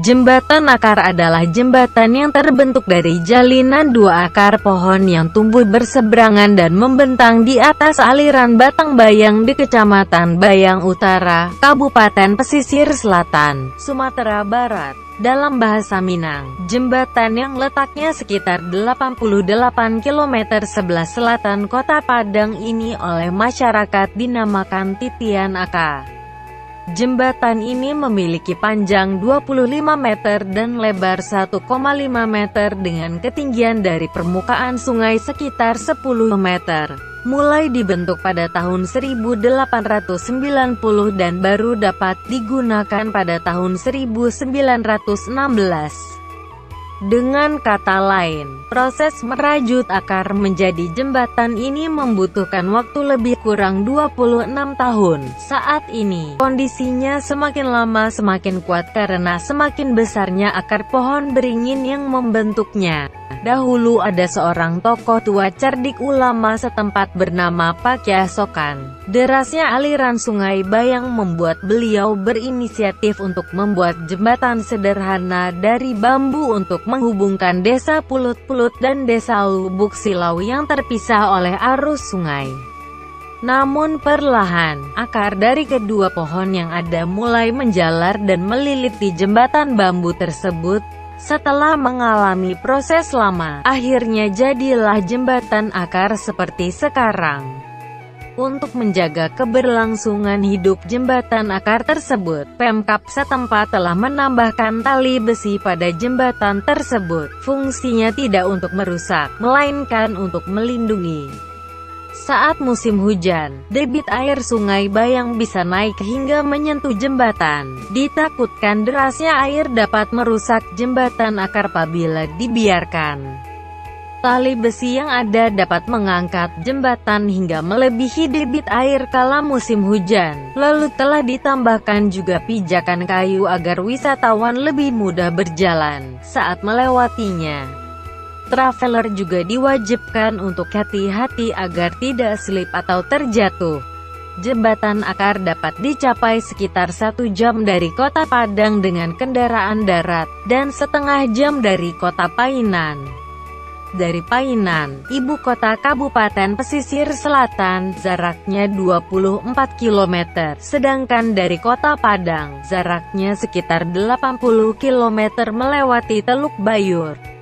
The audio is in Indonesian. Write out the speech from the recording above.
Jembatan akar adalah jembatan yang terbentuk dari jalinan dua akar pohon yang tumbuh berseberangan dan membentang di atas aliran Batang Bayang di Kecamatan Bayang Utara, Kabupaten Pesisir Selatan, Sumatera Barat. Dalam bahasa Minang, jembatan yang letaknya sekitar 88 km sebelah selatan Kota Padang ini oleh masyarakat dinamakan Titian Aka. Jembatan ini memiliki panjang 25 meter dan lebar 1,5 meter dengan ketinggian dari permukaan sungai sekitar 10 meter. Mulai dibentuk pada tahun 1890 dan baru dapat digunakan pada tahun 1916. Dengan kata lain, proses merajut akar menjadi jembatan ini membutuhkan waktu lebih kurang 26 tahun. Saat ini, kondisinya semakin lama semakin kuat karena semakin besarnya akar pohon beringin yang membentuknya. Dahulu ada seorang tokoh tua cerdik ulama setempat bernama Pak Yasokan. Derasnya aliran sungai Bayang membuat beliau berinisiatif untuk membuat jembatan sederhana dari bambu untuk menghubungkan desa Pulut-Pulut dan desa Lubuk Silau yang terpisah oleh arus sungai. Namun perlahan, akar dari kedua pohon yang ada mulai menjalar dan melilit di jembatan bambu tersebut. Setelah mengalami proses lama, akhirnya jadilah jembatan akar seperti sekarang. Untuk menjaga keberlangsungan hidup jembatan akar tersebut, Pemkab setempat telah menambahkan tali besi pada jembatan tersebut. Fungsinya tidak untuk merusak, melainkan untuk melindungi. Saat musim hujan, debit air sungai Bayang bisa naik hingga menyentuh jembatan. Ditakutkan derasnya air dapat merusak jembatan akar apabila dibiarkan. Tali besi yang ada dapat mengangkat jembatan hingga melebihi debit air kala musim hujan. Lalu telah ditambahkan juga pijakan kayu agar wisatawan lebih mudah berjalan saat melewatinya. Traveler juga diwajibkan untuk hati-hati agar tidak slip atau terjatuh. Jembatan akar dapat dicapai sekitar 1 jam dari Kota Padang dengan kendaraan darat, dan setengah jam dari Kota Painan. Dari Painan, ibu kota Kabupaten Pesisir Selatan, jaraknya 24 km, sedangkan dari Kota Padang, jaraknya sekitar 80 km melewati Teluk Bayur.